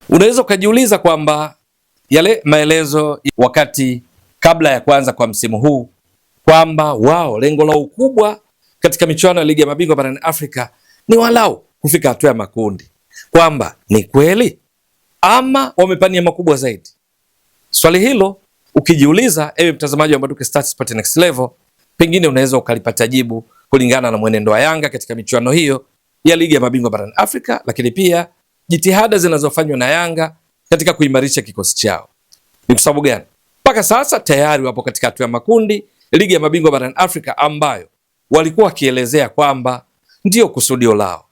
Unaweza ukajiuliza kwamba yale maelezo wakati kabla ya kuanza kwa msimu huu kwamba wao lengo lao kubwa katika michuano ya ligi ya mabingwa barani Afrika ni walau kufika hatua ya makundi, kwamba ni kweli ama wamepania makubwa zaidi? Swali hilo ukijiuliza, ewe mtazamaji wa Mbwaduke Stats Sport Next Level, pengine unaweza ukalipata jibu kulingana na mwenendo wa Yanga katika michuano hiyo ya ligi ya mabingwa barani Afrika, lakini pia jitihada zinazofanywa na Yanga katika kuimarisha kikosi chao. Ni kwa sababu gani mpaka sasa tayari wapo katika hatua ya makundi ligi ya mabingwa barani Afrika, ambayo walikuwa wakielezea kwamba ndio kusudio lao.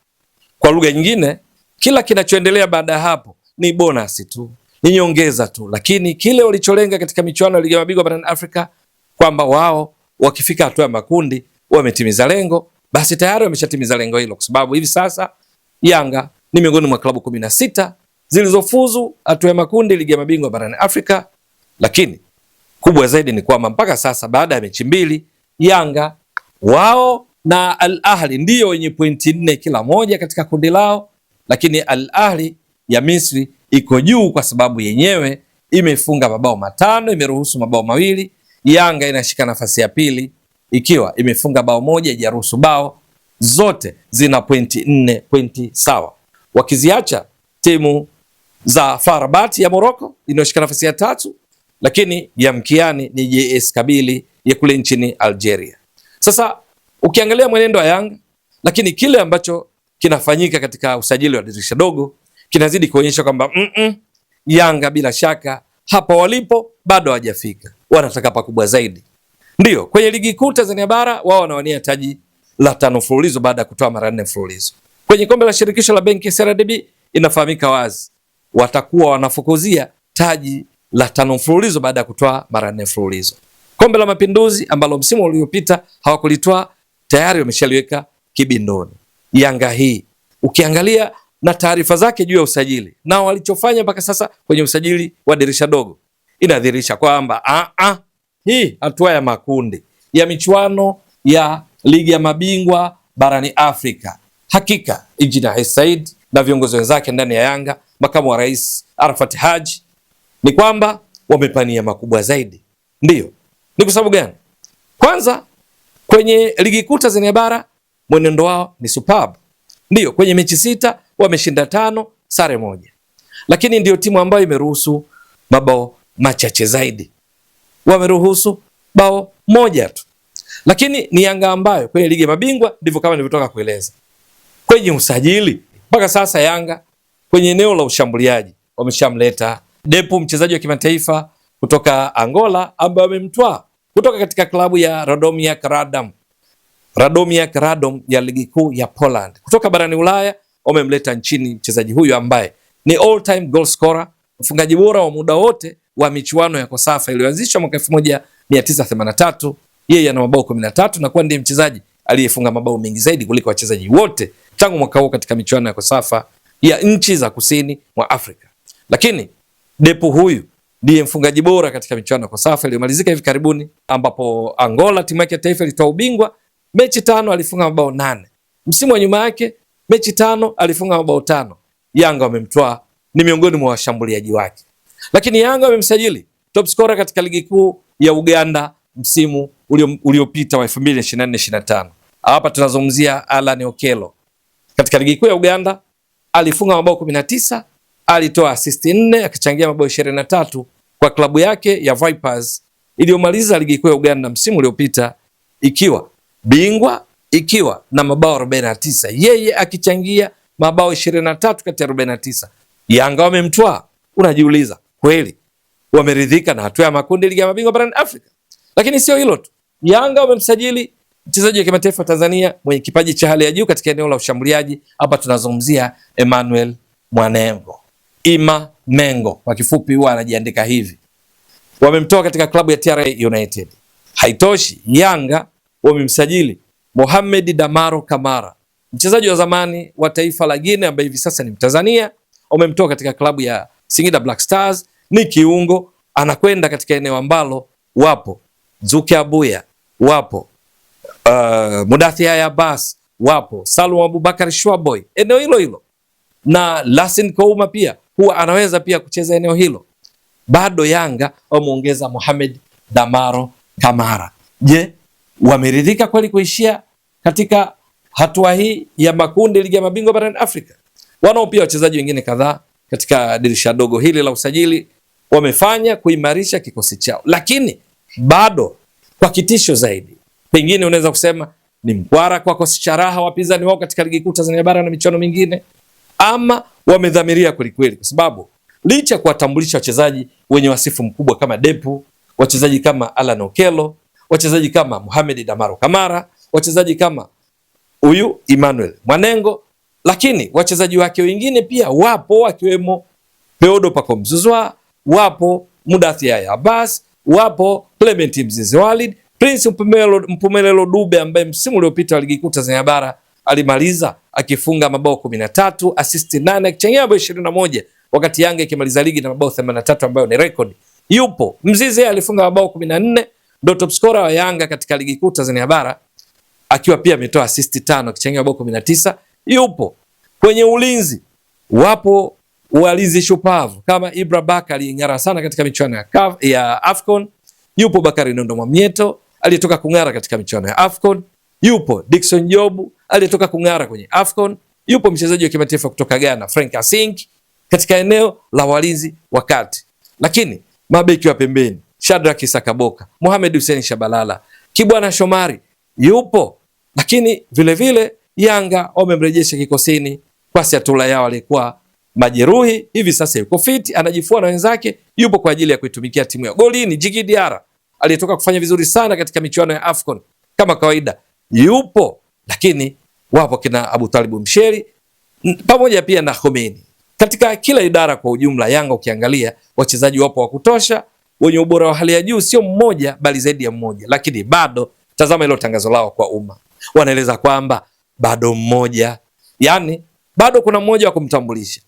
Kwa lugha nyingine, kila kinachoendelea baada ya hapo ni bonus tu, ni nyongeza tu, lakini kile walicholenga katika michuano ya ligi ya mabingwa barani Afrika kwamba wao wakifika hatua ya makundi wametimiza lengo, basi tayari wameshatimiza lengo hilo, kwa sababu hivi sasa Yanga ni miongoni mwa klabu 16 zilizofuzu hatua ya makundi ligi ya mabingwa barani Afrika. Lakini kubwa zaidi ni kwamba mpaka sasa baada ya mechi mbili, Yanga wao na Al Ahli ndiyo wenye pointi 4 kila moja katika kundi lao, lakini Al Ahli ya Misri iko juu kwa sababu yenyewe imefunga mabao 5, imeruhusu mabao 2. Yanga inashika nafasi ya pili ikiwa imefunga bao 1, haijaruhusu bao. Zote zina pointi 4, pointi sawa, wakiziacha timu za FAR Rabat ya Morocco inayoshika nafasi ya 3, lakini ya mkiani ni JS Kabylie ya kule nchini Algeria. Sasa ukiangalia mwenendo wa Yanga, lakini kile ambacho kinafanyika katika usajili wa dirisha dogo kinazidi kuonyesha kwamba Yanga bila shaka hapa walipo bado hawajafika, wanataka pakubwa zaidi. Ndio kwenye ligi kuu Tanzania bara wao wanawania taji la 5 mfululizo baada ya kutoa mara 4 mfululizo. Kwenye kombe la shirikisho la benki ya CRDB inafahamika wazi watakuwa wanafukuzia taji la 5 mfululizo baada ya kutoa mara 4 mfululizo. Kombe la Mapinduzi ambalo msimu uliopita hawakulitoa tayari wameshaliweka kibindoni. Yanga hii ukiangalia na taarifa zake juu ya usajili na walichofanya mpaka sasa kwenye usajili wa dirisha dogo, inadhihirisha kwamba hii hatua ya makundi ya michuano ya ligi ya mabingwa barani Afrika, hakika Injinia Hersi Said na viongozi wenzake ndani ya Yanga, makamu wa rais Arafat Haji, ni kwamba wamepania makubwa zaidi. Ndiyo, ni kwa sababu gani? Kwanza, kwenye ligi kuu Tanzania bara mwenendo wao ni superb. Ndiyo, kwenye mechi 6 wameshinda 5, sare 1, lakini ndio timu ambayo imeruhusu mabao machache zaidi, wameruhusu bao 1 tu. Lakini ni Yanga ambayo kwenye ligi ya mabingwa ndivyo kama nilivyotoka kueleza. Kwenye usajili mpaka sasa Yanga kwenye eneo la ushambuliaji wameshamleta Depu, mchezaji wa kimataifa kutoka Angola, ambaye wamemtwaa kutoka katika klabu ya Radomiak Radom ya ligi kuu ya Poland. Kutoka barani Ulaya wamemleta nchini mchezaji huyu ambaye ni all time goal scorer, mfungaji bora wa muda wote wa michuano ya Kosafa iliyoanzishwa mwaka 1983. Yeye ana mabao 13 na kuwa ndiye mchezaji aliyefunga mabao mengi zaidi kuliko wachezaji wote tangu mwaka huo katika michuano ya Kosafa ya nchi za kusini mwa Afrika. Lakini Depu huyu ndiye mfungaji bora katika michuano ya Kosafa iliyomalizika hivi karibuni, ambapo Angola timu yake ya taifa ilitoa ubingwa. Mechi 5 alifunga mabao 8. Msimu wa nyuma yake mechi 5 alifunga mabao 5. Yanga wamemtoa, ni miongoni mwa washambuliaji wake. Lakini Yanga wamemsajili top scorer katika ligi kuu ya Uganda msimu uliopita wa 2024-2025. Hapa tunazungumzia Alan Okello. Katika ligi kuu ya Uganda alifunga mabao 19, alitoa assist 4, akichangia mabao 23 kwa klabu yake ya Vipers iliyomaliza ligi kuu ya Uganda msimu uliopita ikiwa bingwa, ikiwa na mabao 49, yeye akichangia mabao 23 kati ya 49. Yanga wamemtwaa. Unajiuliza, kweli wameridhika na hatua ya makundi ligi ya mabingwa barani Afrika? Lakini sio hilo tu, Yanga wamemsajili mchezaji wa kimataifa Tanzania mwenye kipaji cha hali ya juu katika eneo la ushambuliaji. Hapa tunazungumzia Emmanuel Mwanengo, Ima Mengo kwa kifupi, huwa anajiandika hivi. Wamemtoa katika klabu ya TRA United. Haitoshi, Yanga wamemsajili Mohamed Damaro Kamara, mchezaji wa zamani wa taifa la Guinea ambaye hivi sasa ni Mtanzania. Wamemtoa katika klabu ya Singida Black Stars, ni kiungo, anakwenda katika eneo ambalo wapo Zuke Abuya, wapo Mudathia Abbas, wapo Salum Abubakar Shwaboy, eneo hilo hilo, na Lasin Kouma pia huwa anaweza pia kucheza eneo hilo. Bado Yanga wameongeza Mohamed Damaro Kamara. Je, wameridhika kweli kuishia katika hatua hii ya makundi ligi ya mabingwa barani Afrika? Wanao pia wachezaji wengine kadhaa katika dirisha dogo hili la usajili wamefanya kuimarisha kikosi chao, lakini bado kwa kitisho zaidi, pengine unaweza kusema ni mkwara kwa kosi cha raha wapinzani wao katika ligi kuu Tanzania bara na michuano mingine, ama wamedhamiria kweli kweli, kwa sababu licha kuwatambulisha wachezaji wenye wasifu mkubwa kama Depu, wachezaji kama Alan Okello, wachezaji kama Mohamed Damaro Kamara, wachezaji kama huyu Emmanuel Mwanengo, lakini wachezaji wake wengine pia wapo, akiwemo Peodo Pacome Zouzoua, wapo Mudathia Abbas, wapo Clement Mzize Walid, Prince Mpumelelo Dube ambaye msimu uliopita wa ligi kuu Tanzania bara alimaliza akifunga mabao 13, assist 8, akichangia mabao 21, wakati Yanga ikimaliza ligi na mabao 83 ambayo ni record. Yupo Mzize alifunga mabao 14, ndio top scorer wa Yanga katika ligi kuu Tanzania bara akiwa pia ametoa assist 5 akichangia mabao 19. Yupo kwenye ulinzi, wapo walinzi shupavu kama Ibra Baka aliyeng'ara sana katika michuano ya AFCON. Yupo Bakari Nondo Mwamnyeto aliyetoka kung'ara katika michuano ya AFCON. Yupo Dickson Jobu aliyetoka kung'ara kwenye AFCON. Yupo mchezaji wa kimataifa kutoka Ghana Frank Asing katika eneo la walinzi wa kati. Lakini mabeki wa pembeni Shadrack Sakaboka, Mohamed Hussein Shabalala, Kibwana Shomari yupo. Lakini vile vile Yanga wamemrejesha kikosini Kwasi Atula yao alikuwa majeruhi, hivi sasa yuko fit, anajifua na wenzake, yupo kwa ajili ya kuitumikia timu ya golini. Djigui Diarra aliyetoka kufanya vizuri sana katika michuano ya AFCON kama kawaida yupo, lakini wapo kina Abu Talibu Msheri pamoja pia na Khomeini. Katika kila idara kwa ujumla Yanga ukiangalia wachezaji wapo wa kutosha wenye ubora wa hali ya juu, sio mmoja bali zaidi ya mmoja. Lakini bado tazama hilo tangazo lao kwa umma, wanaeleza kwamba bado mmoja, yani bado kuna mmoja wa kumtambulisha.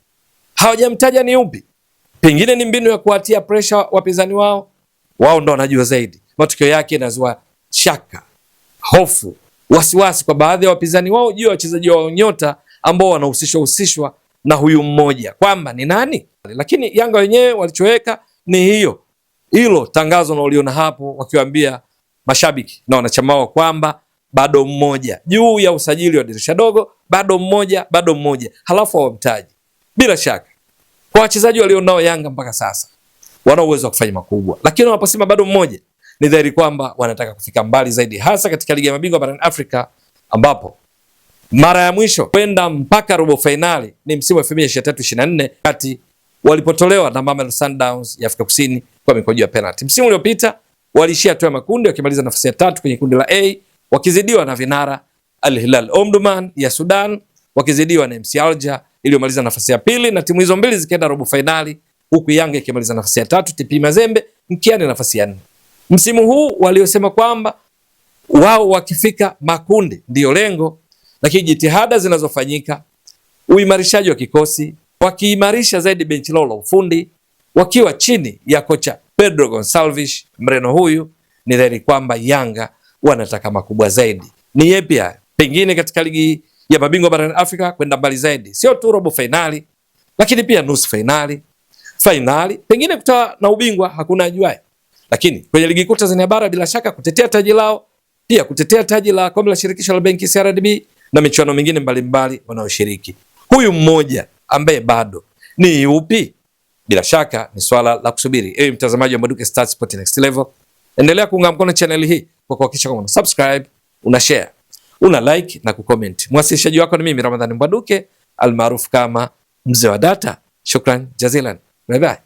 Hawajamtaja ni upi, pengine ni mbinu ya kuatia pressure wapinzani wao, wao ndo wanajua zaidi. Matokeo yake yanazua shaka, hofu, wasiwasi kwa baadhi ya wapinzani wao juu ya wachezaji wao nyota ambao wanahusishwa na huyu mmoja, kwamba ni nani. Lakini Yanga wenyewe walichoweka ni hilo tangazo unaoliona hapo, wakiwaambia mashabiki na wanachama wao kwamba bado mmoja juu ya usajili wa dirisha dogo, bado mmoja, halafu hawamtaji. Bila shaka kwa wachezaji walionao Yanga mpaka sasa wana uwezo wa kufanya makubwa, lakini wanaposema bado mmoja ni dhahiri kwamba wanataka kufika mbali zaidi, hasa katika ligi ya mabingwa barani Afrika, ambapo mara ya mwisho kwenda mpaka robo finali ni msimu wa 2023-24 kati walipotolewa na Mamelodi Sundowns ya Afrika Kusini kwa mikojo ya penalty. Msimu uliopita walishia hatua ya makundi wakimaliza nafasi ya 3 kwenye kundi la A, wakizidiwa na vinara Al Hilal Omdurman ya Sudan, wakizidiwa na MC Alger iliyomaliza nafasi ya 2, na timu hizo mbili zikaenda robo finali, huku Yanga ikimaliza nafasi ya 3, TP Mazembe mkiani nafasi ya 4. Msimu huu waliosema kwamba wao wakifika makundi ndio lengo, lakini jitihada zinazofanyika, uimarishaji wa kikosi, wakiimarisha zaidi benchi lao la ufundi, wakiwa chini ya kocha Pedro Gonçalves Mreno, huyu ni dhahiri kwamba Yanga wanataka makubwa zaidi. Ni yepi haya? Pengine katika ligi ya mabingwa barani Afrika kwenda mbali zaidi, sio tu robo finali, lakini pia nusu finali, pengine kutoa na ubingwa, hakuna ajuaye. Lakini kwenye ligi kuu Tanzania bara bila shaka kutetea taji lao, pia kutetea taji la kombe la shirikisho la benki CRDB na michuano mingine mbalimbali wanaoshiriki. Huyu mmoja ambaye bado ni yupi? Bila shaka ni swala la kusubiri. Ewe mtazamaji wa Mbwaduke Stats Sport Next Level, endelea kuunga mkono channel hii kwa kuhakikisha kwamba una subscribe, una share, una like na kucomment. Mwasilishaji wako ni mimi Ramadhani Mbwaduke almaarufu kama Mzee wa Data. Shukran jazilan. Bye bye.